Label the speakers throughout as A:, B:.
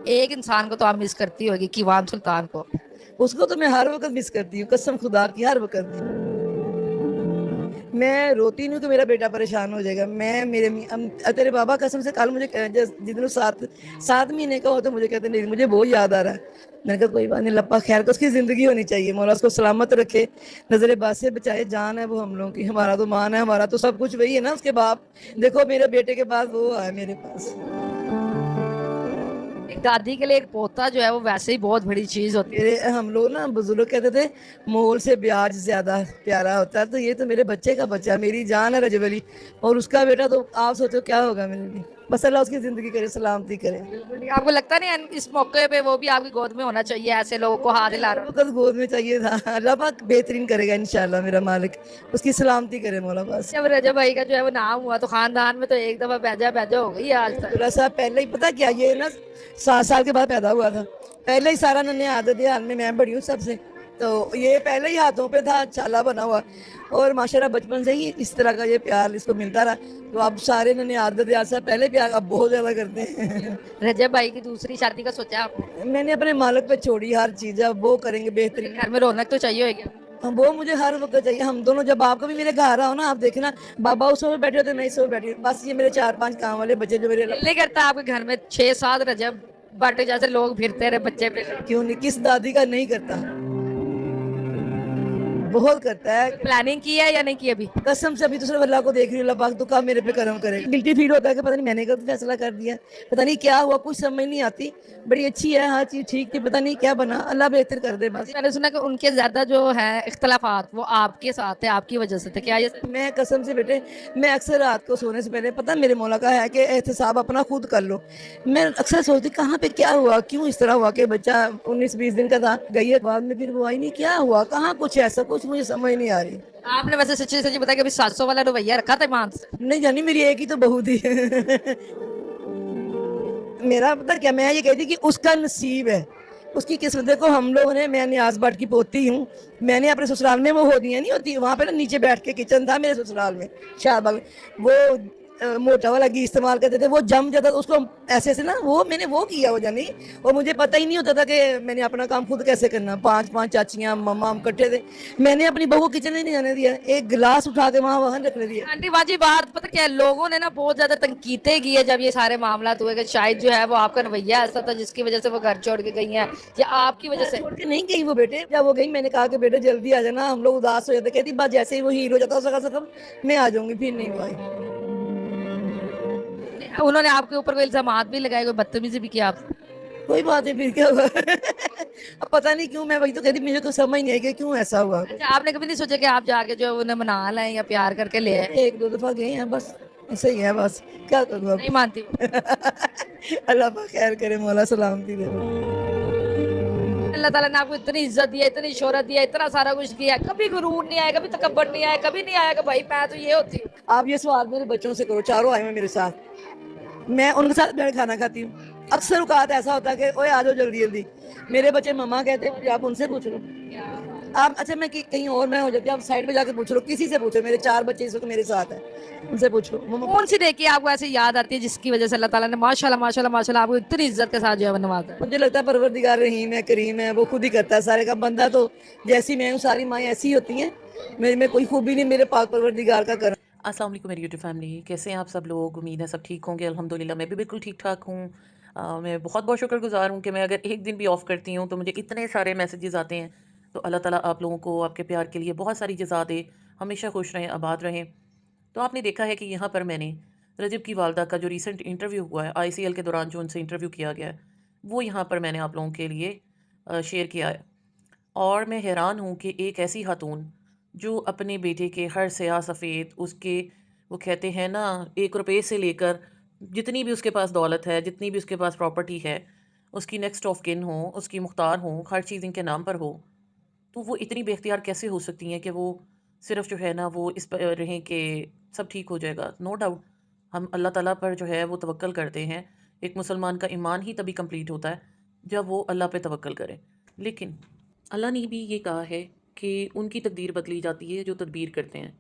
A: ایک انسان کو تو آپ مس کرتی ہوگی کیوان سلطان کو.
B: اس کو تو میں ہر وقت مس کرتی ہوں، قسم خدا کی ہر وقت. میں روتی نہیں ہوں کہ میرا بیٹا پریشان ہو جائے گا. میں تیرے بابا قسم سے کل مجھے جتنے 7 مہینے کا ہو تو مجھے کہتے نہیں مجھے بہت یاد آ رہا ہے. میں نے کہا کوئی بات نہیں، اللہ پاک خیر کو اس کی زندگی ہونی چاہیے، مولا اس کو سلامت رکھے، نظر باد سے بچائے. جان ہے وہ ہم لوگوں کی، ہمارا تو مان ہے، ہمارا تو سب کچھ وہی ہے نا اس کے باپ. دیکھو میرے بیٹے کے بعد وہ آئے میرے پاس.
A: ایک دادی کے لیے ایک پوتا جو ہے وہ ویسے ہی بہت بڑی چیز ہوتی ہے.
B: ہم لوگ نا بزرگ کہتے تھے مول سے بیاج زیادہ پیارا ہوتا ہے، تو یہ تو میرے بچے کا بچہ، میری جان ہے رجب علی، اور اس کا بیٹا تو آپ سوچو کیا ہوگا میرے لیے. بس اللہ اس کی زندگی کرے، سلامتی کرے.
A: آپ کو لگتا نہیں اس موقع پہ وہ بھی آپ کی گود میں ہونا چاہیے، ایسے لوگوں کو ہاتھ
B: مجھے
A: ہلا
B: ہر
A: رہا.
B: وقت گود میں چاہیے تھا. اللہ پاک بہترین کرے گا انشاءاللہ، میرا مالک اس کی سلامتی کرے مولا. بس
A: جب رجب بھائی کا جو ہے وہ نام ہوا تو خاندان میں تو ایک دفعہ بیجا بیجا ہو گئی ہے آج تک.
B: عبداللہ صاحب پہلے ہی پتا کیا، یہ نا 7 سال کے بعد پیدا ہوا تھا. پہلے ہی سارا ننے عادت حال میں بڑی ہوں سب سے، تو یہ پہلے ہی ہاتھوں پہ تھا چھالا بنا ہوا. اور ماشاءاللہ بچپن سے ہی اس طرح کا یہ پیار اس کو ملتا رہا، تو اب سارے ننے عادت حال سے پہلے پیار اب بہت زیادہ کرتے ہیں.
A: رجب بھائی کی دوسری شادی کا سوچا آپ نے؟
B: میں نے اپنے مالک پہ چھوڑی ہر چیز، اب وہ کریں گے بہترین.
A: گھر میں رونق تو چاہیے ہوگی.
B: وہ مجھے ہر وقت چاہیے. ہم دونوں جب آپ کو بھی میرے گھر آؤ نا، آپ دیکھنا بابا اس میں بیٹھے ہوتے، میں اس میں بیٹھی ہوں، بس یہ میرے 4-5 کام والے بچے جو میرے.
A: دل نہیں کرتا آپ کے گھر میں 6-7 رجب بٹ جیسے لوگ پھرتے رہے بچے پہ؟
B: کیوں نہیں، کس دادی کا نہیں کرتا، بہت کرتا ہے.
A: پلاننگ کی ہے یا نہیں کی ابھی؟
B: قسم سے ابھی تو صرف اللہ کو دیکھ رہی ہوں، اللہ پاک تو کب میرے پہ کرم کرے. گلٹی فیل ہوتا ہے کہ پتہ نہیں میں نے غلط فیصلہ کر دیا، پتہ نہیں کیا ہوا، کچھ سمجھ نہیں آتی. بڑی اچھی ہے، ہر چیز ٹھیک تھی، پتہ نہیں کیا بنا، اللہ بہتر کر دے بس.
A: میں نے سنا کہ ان کے زیادہ جو ہے اختلافات وہ آپ کے ساتھ ہیں، آپ کی وجہ سے تھے، کیا یہ؟
B: میں قسم سے بیٹے، میں اکثر رات کو سونے سے پہلے پتہ میرے مولا کا ہے کہ احتساب اپنا خود کر لو. میں اکثر سوچتی کہاں پہ کیا ہوا، کیوں اس طرح ہوا کہ بچہ 19-20 دن کا تھا، گئی ہے بعد میں پھر وہ آئی نہیں، کیا ہوا، کہاں کچھ ایسا کچھ مجھے سمجھ نہیں آ رہی.
A: آپ نے ویسے سچی سچی بتایا کہ ابھی 700 والا رویہ رکھا تھا ایمان سے؟
B: نہیں جانی، میری ایک ہی تو بہو تھی. میرا پتہ کیا، میں یہ کہتی کہ اس کا نصیب ہے، اس کی قسمت. دیکھو ہم لوگ نے، میں نیاز بٹ کی پوتی ہوں، میں نے اپنے سسرال میں وہ ہودیاں نہیں ہوتی وہاں پہ نا نیچے بیٹھ کے کچن تھا میرے سسرال میں شاہ باغ، وہ موٹا والا گھی استعمال کرتے تھے، وہ جم جاتا تھا اس کو ایسے ایسے نا، وہ میں نے وہ کیا وہ جانی. اور مجھے پتہ ہی نہیں ہوتا تھا کہ میں نے اپنا کام خود کیسے کرنا. 5 چاچیاں مما ہم کٹھے تھے، میں نے اپنی بہو کچن میں نہیں جانے دیا، ایک گلاس اٹھا کے وہاں رکھنے دیا.
A: آنٹی باجی بات پتہ کیا ہے، لوگوں نے نا بہت زیادہ تنقیدیں کی ہے جب یہ سارے معاملات ہوئے کہ شاید جو ہے وہ آپ کا رویہ ایسا تھا جس کی وجہ سے وہ گھر چھوڑ کے گئی ہیں، یا آپ کی وجہ سے.
B: چھوڑ کے نہیں گئی وہ بیٹے. جب وہ گئی میں نے کہا کہ بیٹے جلدی آ جانا، ہم لوگ اداس ہو جاتے. کہتی بس جیسے ہی وہ ہیل ہو جاتا سکا سکم میں آ جاؤں گی. پھر نہیں وہ آئی.
A: انہوں نے آپ کے اوپر کوئی الزامات بھی لگائے، کوئی بدتمیزی بھی کیا آپ سے؟
B: کوئی بات نہیں، پھر کیا ہوا. اب پتہ نہیں کیوں، میں وہی تو کہتی مجھے تو سمجھ نہیں آئی کہ کیوں ایسا ہوا.
A: اچھا آپ نے کبھی نہیں سوچا کہ آپ جا کے جو انہیں منا لیں یا پیار کر کے لے آئیں؟
B: 1-2 دفعہ گئے ہیں بس، ایسے ہی ہے بس، کیا کروں اب.
A: نہیں مانتی وہ؟
B: اللہ پاک خیر کرے، مولا سلامتی دے.
A: اللہ تعالیٰ نے آپ کو اتنی عزت دی ہے، اتنی شہرت دی ہے، اتنا سارا کچھ دیا ہے، کبھی غرور نہیں آیا، کبھی تکبر نہیں آیا، کبھی نہیں آیا کہ بھائی میں تو یہ ہوتی ہوں.
B: آپ یہ سوال میرے بچوں سے کرو، چاروں آئے ہیں میرے ساتھ، میں ان کے ساتھ بیٹھ کھانا کھاتی ہوں. اکثر اوقات ایسا ہوتا ہے کہ اوے آ جاؤ جلدی جلدی. میرے بچے مما کہتے ہیں مجھے، آپ ان سے پوچھ لو. آپ اچھا میں کہیں اور میں ہو جاتی ہوں، آپ سائڈ پہ جا کے پوچھ لو، کسی سے پوچھو. میرے 4 بچے اس وقت میرے ساتھ ہیں، ان سے پوچھ لو.
A: کون سی دیکھی آپ کو ایسے یاد آتی ہے جس کی وجہ سے اللہ تعالیٰ نے ماشاءاللہ ماشاءاللہ ماشاءاللہ آپ کو اتنی عزت کے ساتھ جو ہے وہ نوازا ہے؟
B: مجھے لگتا ہے پروردگار رحیم ہے، کریم ہے، وہ خود ہی کرتا ہے سارے کا. بندہ تو جیسی میں ہوں، ساری مائیں ایسی ہی ہوتی ہیں، میرے میں کوئی خوبی نہیں، میرے پاک پروردگار کا کرم.
C: السلام علیکم میری یوٹیوب فیملی، کیسے ہیں آپ سب لوگ؟ امید ہے سب ٹھیک ہوں گے. الحمدللہ میں بھی بالکل ٹھیک ٹھاک ہوں. میں بہت بہت شکر گزار ہوں کہ میں اگر ایک دن بھی آف کرتی ہوں تو مجھے اتنے سارے میسیجز آتے ہیں. تو اللہ تعالیٰ آپ لوگوں کو آپ کے پیار کے لیے بہت ساری جزا دے، ہمیشہ خوش رہیں، آباد رہیں. تو آپ نے دیکھا ہے کہ یہاں پر میں نے رجب کی والدہ کا جو ریسنٹ انٹرویو ہوا ہے ICL کے دوران، جو ان سے انٹرویو کیا گیا ہے، وہ یہاں پر میں نے آپ لوگوں کے لیے شیئر کیا ہے. اور میں حیران ہوں کہ ایک ایسی خاتون جو اپنے بیٹے کے ہر سیاہ سفید، اس کے وہ کہتے ہیں نا 1 روپے سے لے کر جتنی بھی اس کے پاس دولت ہے، جتنی بھی اس کے پاس پراپرٹی ہے، اس کی نیکسٹ آف کن ہو، اس کی مختار ہوں، ہر چیز ان کے نام پر ہو، تو وہ اتنی بے اختیار کیسے ہو سکتی ہیں کہ وہ صرف جو ہے نا وہ اس پر رہیں کہ سب ٹھیک ہو جائے گا. نو ڈاؤٹ ہم اللہ تعالیٰ پر جو ہے وہ توکل کرتے ہیں. ایک مسلمان کا ایمان ہی تبھی کمپلیٹ ہوتا ہے جب وہ اللہ پہ توکل کرے. لیکن اللہ نے بھی یہ کہا ہے کہ ان کی تقدیر بدلی جاتی ہے جو تدبیر کرتے ہیں.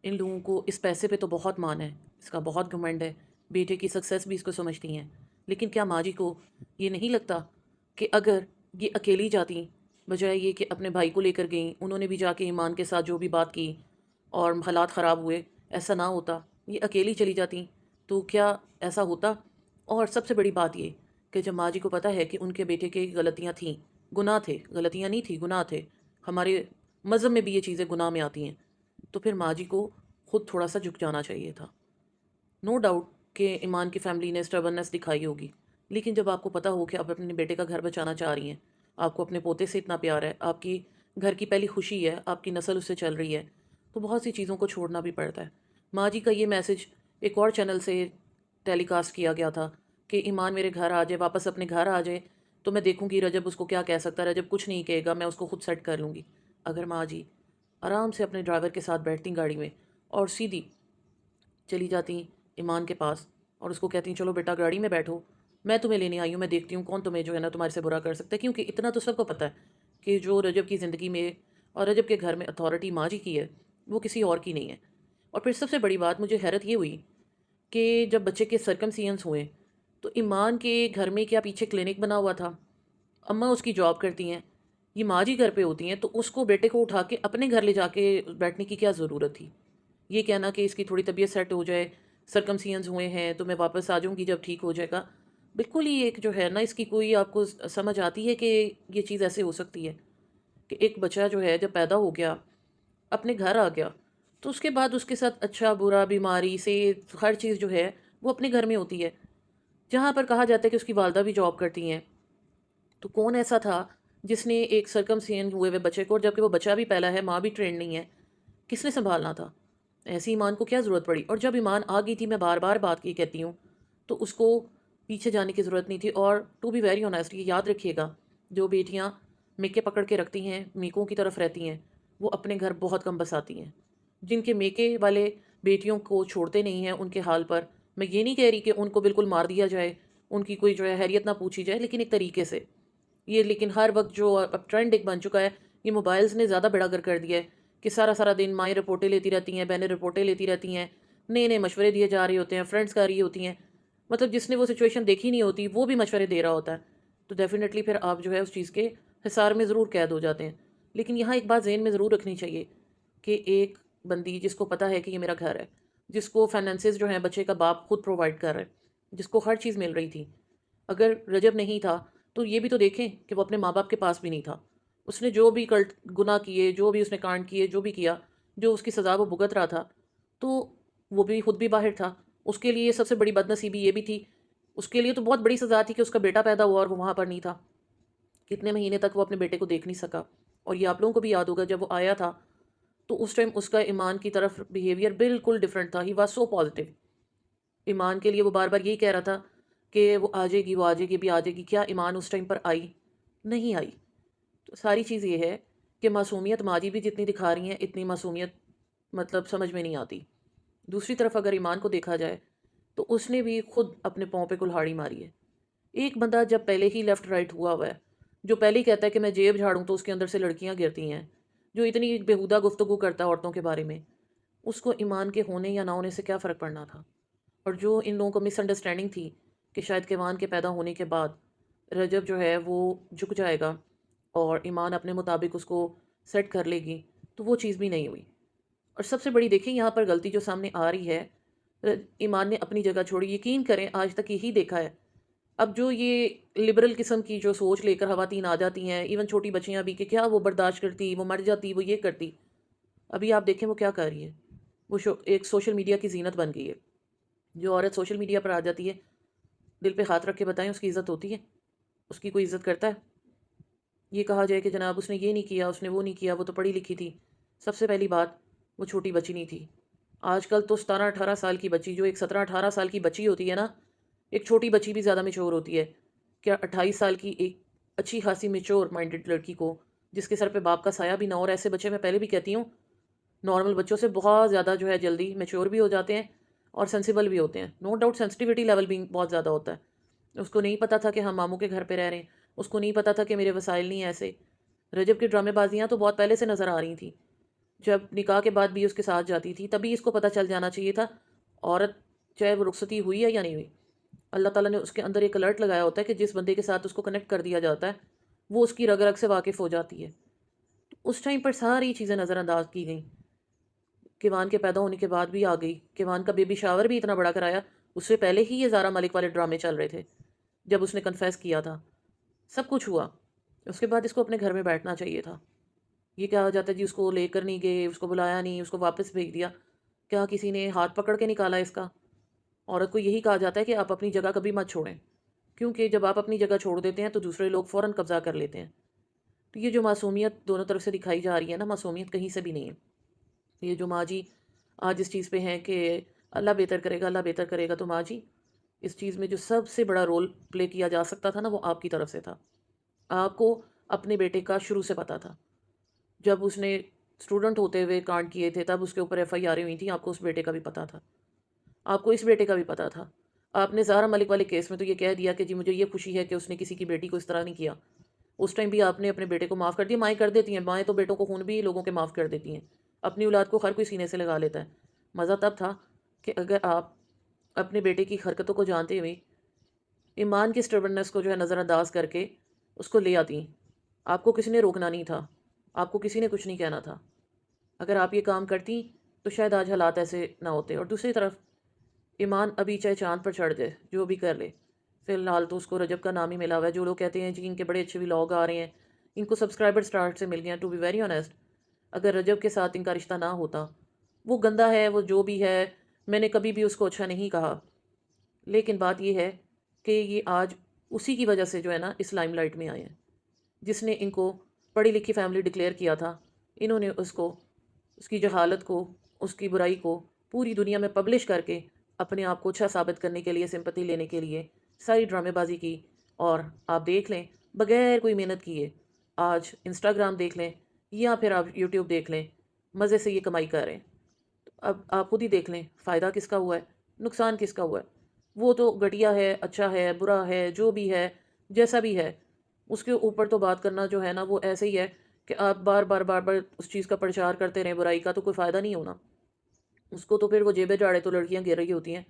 C: ان لوگوں کو اس پیسے پہ تو بہت مان ہے، اس کا بہت گھمنڈ ہے، بیٹے کی سکسیس بھی اس کو سمجھتی ہیں، لیکن کیا ماں جی کو یہ نہیں لگتا کہ اگر یہ اکیلی جاتی، بجائے یہ کہ اپنے بھائی کو لے کر گئیں، انہوں نے بھی جا کے ایمان کے ساتھ جو بھی بات کی اور حالات خراب ہوئے، ایسا نہ ہوتا، یہ اکیلی چلی جاتی تو کیا ایسا ہوتا؟ اور سب سے بڑی بات یہ کہ جب ماں جی کو پتہ ہے کہ ان کے بیٹے کی غلطیاں تھیں، گناہ تھے، غلطیاں نہیں تھیں، گناہ تھے، ہمارے مذہب میں بھی یہ چیزیں گناہ میں آتی ہیں، تو پھر ماں جی کو خود تھوڑا سا جھک جانا چاہیے تھا۔ نو ڈاؤٹ کہ ایمان کی فیملی نے اسٹربنس دکھائی ہوگی، لیکن جب آپ کو پتہ ہو کہ آپ اپنے بیٹے کا گھر بچانا چاہ رہی ہیں، آپ کو اپنے پوتے سے اتنا پیار ہے، آپ کی گھر کی پہلی خوشی ہے، آپ کی نسل اس سے چل رہی ہے، تو بہت سی چیزوں کو چھوڑنا بھی پڑتا ہے۔ ماں جی کا یہ میسج ایک اور چینل سے ٹیلی کاسٹ کیا گیا تھا کہ ایمان میرے گھر آ جائے، واپس اپنے گھر آ جائے تو میں دیکھوں گی رجب اس کو کیا کہہ سکتا ہے، رجب کچھ نہیں کہے گا، میں اس کو خود سیٹ کر لوں گی۔ اگر ماں جی آرام سے اپنے ڈرائیور کے ساتھ بیٹھتی گاڑی میں اور سیدھی چلی جاتی ایمان کے پاس اور اس کو کہتی ہیں چلو بیٹا گاڑی میں بیٹھو، میں تمہیں لینے آئی ہوں، میں دیکھتی ہوں کون تمہیں جو ہے نا تمہارے سے برا کر سکتا ہے، کیونکہ اتنا تو سب کو پتہ ہے کہ جو رجب کی زندگی میں اور رجب کے گھر میں اتھارٹی ماں جی کی ہے، وہ کسی اور کی نہیں ہے۔ اور پھر سب سے بڑی بات مجھے حیرت یہ ہوئی کہ جب بچے کے سرکمسیئنس ہوئے تو ایمان کے گھر میں کیا پیچھے کلینک بنا ہوا تھا، اماں اس کی جاب کرتی ہیں، یہ ماں جی گھر پہ ہوتی ہیں، تو اس کو بیٹے کو اٹھا کے اپنے گھر لے جا کے بیٹھنے کی کیا ضرورت تھی؟ یہ کہنا کہ اس کی تھوڑی طبیعت سیٹ ہو جائے، سرکمسیئنس ہوئے ہیں تو میں واپس آ جاؤں گی جب ٹھیک ہو جائے گا، بالکل ہی ایک جو ہے نا اس کی کوئی آپ کو سمجھ آتی ہے کہ یہ چیز ایسے ہو سکتی ہے کہ ایک بچہ جو ہے جب پیدا ہو گیا، اپنے گھر آ گیا، تو اس کے بعد اس کے ساتھ اچھا برا، بیماری سے ہر چیز جو ہے وہ اپنے گھر میں ہوتی ہے، جہاں پر کہا جاتا ہے کہ اس کی والدہ بھی جاب کرتی ہیں، تو کون ایسا تھا جس نے ایک سرکمسیئن ہوئے ہوئے بچے کو، جبکہ وہ بچہ بھی پہلا ہے، ماں بھی ٹرینڈ نہیں ہے، کس نے سنبھالنا تھا؟ ایسی ایمان کو کیا ضرورت پڑی؟ اور جب ایمان آ گئی تھی، میں بار بار بات کی کہتی ہوں، تو اس کو پیچھے جانے کی ضرورت نہیں تھی۔ اور ٹو بی ویری آنیسٹ، یہ یاد رکھیے گا، جو بیٹیاں میکے پکڑ کے رکھتی ہیں، میکوں کی طرف رہتی ہیں، وہ اپنے گھر بہت کم بساتی ہیں۔ جن کے میکے والے بیٹیوں کو چھوڑتے نہیں ہیں ان کے حال پر، میں یہ نہیں کہہ رہی کہ ان کو بالکل مار دیا جائے، ان کی کوئی جو ہے خیریت نہ پوچھی جائے، لیکن ایک طریقے سے یہ، لیکن ہر وقت جو اب ٹرینڈ ایک بن چکا ہے، یہ موبائلز نے زیادہ بیڑا گر کر دیا ہے کہ سارا سارا دن مائیں رپورٹیں لیتی رہتی ہیں، بہنیں رپورٹیں لیتی رہتی ہیں، نئے نئے مشورے دیے جا رہے ہوتے ہیں، فرینڈز کر رہی ہوتی ہیں، مطلب جس نے وہ سچویشن دیکھی نہیں ہوتی وہ بھی مشورے دے رہا ہوتا ہے، تو ڈیفینیٹلی پھر آپ جو ہے اس چیز کے حصار میں ضرور قید ہو جاتے ہیں۔ لیکن یہاں ایک بات ذہن میں ضرور رکھنی چاہیے کہ ایک بندی جس کو پتہ ہے کہ یہ میرا گھر ہے، جس کو فائنینسز جو ہیں بچے کا باپ خود پرووائڈ کر رہے ہیں، جس کو ہر چیز مل رہی تھی، اگر رجب نہیں تھا تو یہ بھی تو دیکھیں کہ وہ اپنے ماں باپ کے پاس بھی نہیں تھا، اس نے جو بھی گناہ کیے، جو بھی اس نے کانڈ کیے، جو بھی کیا، جو اس کی سزا وہ بھگت رہا تھا، تو وہ بھی خود بھی باہر تھا، اس کے لیے سب سے بڑی بد نصیبی یہ بھی تھی، اس کے لیے تو بہت بڑی سزا تھی کہ اس کا بیٹا پیدا ہوا اور وہ وہاں پر نہیں تھا، کتنے مہینے تک وہ اپنے بیٹے کو دیکھ نہیں سکا۔ اور یہ آپ لوگوں کو بھی یاد ہوگا جب وہ آیا تھا تو اس ٹائم اس کا ایمان کی طرف بیہیویئر بالکل ڈیفرنٹ تھا، ہی واز سو پازیٹیو، ایمان کے لیے وہ بار بار یہی کہہ رہا تھا کہ وہ آ جائے گی، وہ آ جائے گی، بھی آ جائے گی، کیا ایمان اس ٹائم پر آئی؟ نہیں آئی۔ تو ساری چیز یہ ہے کہ معصومیت ماں جی بھی جتنی دکھا رہی ہیں اتنی معصومیت مطلب سمجھ میں نہیں آتی۔ دوسری طرف اگر ایمان کو دیکھا جائے تو اس نے بھی خود اپنے پاؤں پہ کلہاڑی ماری ہے۔ ایک بندہ جب پہلے ہی لیفٹ رائٹ ہوا ہے، جو پہلے ہی کہتا ہے کہ میں جیب جھاڑوں تو اس کے اندر سے لڑکیاں گرتی ہیں، جو اتنی بےہودہ گفتگو کرتا ہے عورتوں کے بارے میں، اس کو ایمان کے ہونے یا نہ ہونے سے کیا فرق پڑنا تھا؟ اور جو ان لوگوں کو مس انڈرسٹینڈنگ تھی کہ شاید کیوان کے پیدا ہونے کے بعد رجب جو ہے وہ جھک جائے گا اور ایمان اپنے مطابق اس کو سیٹ کر لے گی، تو وہ چیز بھی نہیں ہوئی۔ اور سب سے بڑی دیکھیں یہاں پر غلطی جو سامنے آ رہی ہے، ایمان نے اپنی جگہ چھوڑی، یقین کریں آج تک یہی دیکھا ہے۔ اب جو یہ لبرل قسم کی جو سوچ لے کر خواتین آ جاتی ہیں، ایون چھوٹی بچیاں بھی، کہ کیا وہ برداشت کرتی، وہ مر جاتی، وہ یہ کرتی، ابھی آپ دیکھیں وہ کیا کر رہی ہے، وہ ایک سوشل میڈیا کی زینت بن گئی ہے۔ جو عورت سوشل میڈیا پر آ جاتی ہے، دل پہ ہاتھ رکھ کے بتائیں اس کی عزت ہوتی ہے؟ اس کی کوئی عزت کرتا ہے؟ یہ کہا جائے کہ جناب اس نے یہ نہیں کیا، اس نے وہ نہیں کیا، وہ تو پڑھی لکھی تھی، سب سے پہلی بات وہ چھوٹی بچی نہیں تھی۔ آج کل تو 17-18 سال کی بچی، جو ایک 17-18 سال کی بچی ہوتی ہے نا، ایک چھوٹی بچی بھی زیادہ میچور ہوتی ہے، کیا 28 سال کی ایک اچھی خاصی میچور مائنڈڈ لڑکی کو، جس کے سر پہ باپ کا سایہ بھی نہ ہو، اور ایسے بچے میں پہلے بھی کہتی ہوں نارمل بچوں سے بہت زیادہ جو ہے جلدی میچور بھی ہو جاتے ہیں اور سینسیبل بھی ہوتے ہیں، نو ڈاؤٹ سینسٹیوٹی لیول بھی بہت زیادہ ہوتا ہے۔ اس کو نہیں پتا تھا کہ ہم ماموں کے گھر پہ رہ رہے ہیں، اس کو نہیں پتا تھا کہ میرے وسائل نہیں ایسے۔ رجب کی ڈرامے بازیاں تو بہت پہلے سے نظر آ رہی تھیں، جب نکاح کے بعد بھی اس کے ساتھ جاتی تھی تبھی اس کو پتہ چل جانا چاہیے تھا، عورت چاہے وہ رخصتی ہوئی ہے یا نہیں ہوئی، اللہ تعالیٰ نے اس کے اندر ایک الرٹ لگایا ہوتا ہے کہ جس بندے کے ساتھ اس کو کنیکٹ کر دیا جاتا ہے وہ اس کی رگ رگ سے واقف ہو جاتی ہے. اس ٹائم پر ساری چیزیں نظر انداز کی گئیں. کیوان کے پیدا ہونے کے بعد بھی آ گئی. کیوان کا بیبی شاور بھی اتنا بڑا کرایا. اس سے پہلے ہی یہ زارا ملک والے ڈرامے چل رہے تھے جب اس نے کنفیس کیا تھا. سب کچھ ہوا. اس کے بعد اس کو اپنے گھر میں بیٹھنا چاہیے تھا. یہ کہا جاتا ہے جی اس کو لے کر نہیں گئے، اس کو بلایا نہیں، اس کو واپس بھیج دیا. کیا کسی نے ہاتھ پکڑ کے نکالا اس کا؟ عورت کو یہی کہا جاتا ہے کہ آپ اپنی جگہ کبھی مت چھوڑیں، کیونکہ جب آپ اپنی جگہ چھوڑ دیتے ہیں تو دوسرے لوگ فوراً قبضہ کر لیتے ہیں. تو یہ جو معصومیت دونوں طرف سے دکھائی جا رہی ہے نا، معصومیت کہیں سے بھی نہیں ہے. یہ جو ماں جی آج اس چیز پہ ہیں کہ اللہ بہتر کرے گا، اللہ بہتر کرے گا، تو ماں جی اس چیز میں جو سب سے بڑا رول پلے کیا جا سکتا تھا نا، وہ آپ کی طرف سے تھا. آپ کو اپنے بیٹے کا شروع سے پتا تھا. جب اس نے اسٹوڈنٹ ہوتے ہوئے کانڈ کیے تھے تب اس کے اوپر ایف آئی آریں ہوئی تھیں. آپ کو اس بیٹے کا بھی پتا تھا، آپ کو اس بیٹے کا بھی پتا تھا. آپ نے زہرا ملک والے کیس میں تو یہ کہہ دیا کہ جی مجھے یہ خوشی ہے کہ اس نے کسی کی بیٹی کو اس طرح نہیں کیا. اس ٹائم بھی آپ نے اپنے بیٹے کو معاف کر دیا. مائیں کر دیتی ہیں، مائیں تو بیٹوں کو خون بھی لوگوں کے معاف کر دیتی ہیں. اپنی اولاد کو ہر کوئی سینے سے لگا لیتا ہے. مزہ تب تھا کہ اگر آپ اپنے بیٹے کی حرکتوں کو جانتے ہوئے ایمان کی سٹربنس کو جو ہے نظر انداز کر کے اس کو لے آتی. آپ کو کسی نے روکنا نہیں تھا، آپ کو کسی نے کچھ نہیں کہنا تھا. اگر آپ یہ کام کرتی تو شاید آج حالات ایسے نہ ہوتے. اور دوسری طرف ایمان ابھی چاہے چاند پر چڑھ جائے، جو بھی کر لے، فی الحال تو اس کو رجب کا نام ہی ملا ہوا ہے. جو لوگ کہتے ہیں جی ان کے بڑے اچھے ولاگ آ رہے ہیں، ان کو سبسکرائبر سٹارٹ سے مل گئے ہیں، ٹو بی ویری آنیسٹ اگر رجب کے ساتھ ان کا رشتہ نہ ہوتا، وہ گندا ہے، وہ جو بھی ہے، میں نے کبھی بھی اس کو اچھا نہیں کہا. لیکن بات یہ ہے کہ یہ آج اسی کی وجہ سے جو ہے نا اس لائم لائٹ میں آئے ہیں. جس نے ان کو پڑھی لکھی فیملی ڈکلیئر کیا تھا، انہوں نے اس کو، اس کی جہالت کو، اس کی برائی کو پوری دنیا میں پبلش کر کے اپنے آپ کو اچھا ثابت کرنے کے لیے، سمپتی لینے کے لیے ساری ڈرامے بازی کی. اور آپ دیکھ لیں بغیر کوئی محنت کیے، آج انسٹاگرام دیکھ لیں یا پھر آپ یوٹیوب دیکھ لیں، مزے سے یہ کمائی کر رہے ہیں. اب آپ خود ہی دیکھ لیں فائدہ کس کا ہوا ہے، نقصان کس کا ہوا ہے. وہ تو گھٹیا ہے، اچھا ہے، برا ہے، جو بھی ہے، جیسا بھی ہے، اس کے اوپر تو بات کرنا جو ہے نا وہ ایسے ہی ہے کہ آپ بار بار بار بار اس چیز کا پرچار کرتے رہیں برائی کا، تو کوئی فائدہ نہیں ہونا. اس کو تو پھر وہ جیبے جاڑے تو لڑکیاں گر رہی ہوتی ہیں.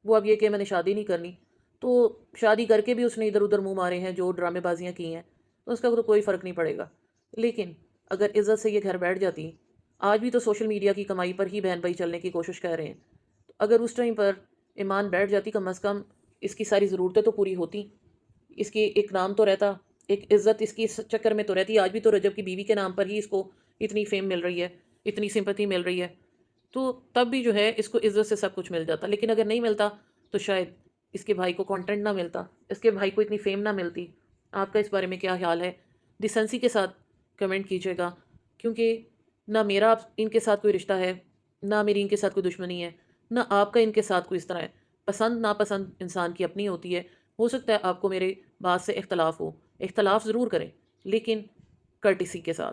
C: وہ اب یہ کہ میں نے شادی نہیں کرنی، تو شادی کر کے بھی اس نے ادھر ادھر منہ مارے ہیں، جو ڈرامے بازیاں کی ہیں، تو اس کا تو کوئی فرق نہیں پڑے گا. لیکن اگر عزت سے یہ گھر بیٹھ جاتی، آج بھی تو سوشل میڈیا کی کمائی پر ہی بہن بھائی چلنے کی کوشش کر رہے ہیں. تو اگر اس ٹائم پر ایمان بیٹھ جاتی، کم از کم اس کی ساری ضرورتیں تو پوری ہوتی، اس کی ایک نام تو رہتا، ایک عزت اس کی اس چکر میں تو رہتی. آج بھی تو رجب کی بیوی کے نام پر ہی اس کو اتنی فیم مل رہی ہے، اتنی سمپتی مل رہی ہے. تو تب بھی جو ہے اس کو عزت سے سب کچھ مل جاتا. لیکن اگر نہیں ملتا تو شاید اس کے بھائی کو کانٹینٹ نہ ملتا، اس کے بھائی کو اتنی فیم نہ ملتی. آپ کا اس بارے میں کیا خیال ہے؟ ڈیسنسی کے ساتھ کمنٹ کیجیے گا، کیونکہ نہ میرا ان کے ساتھ کوئی رشتہ ہے، نہ میری ان کے ساتھ کوئی دشمنی ہے، نہ آپ کا ان کے ساتھ کوئی اس طرح ہے. پسند ناپسند انسان کی اپنی ہوتی ہے. ہو سکتا ہے آپ کو میرے بات سے اختلاف ہو، اختلاف ضرور کریں لیکن کرٹیسی کے ساتھ.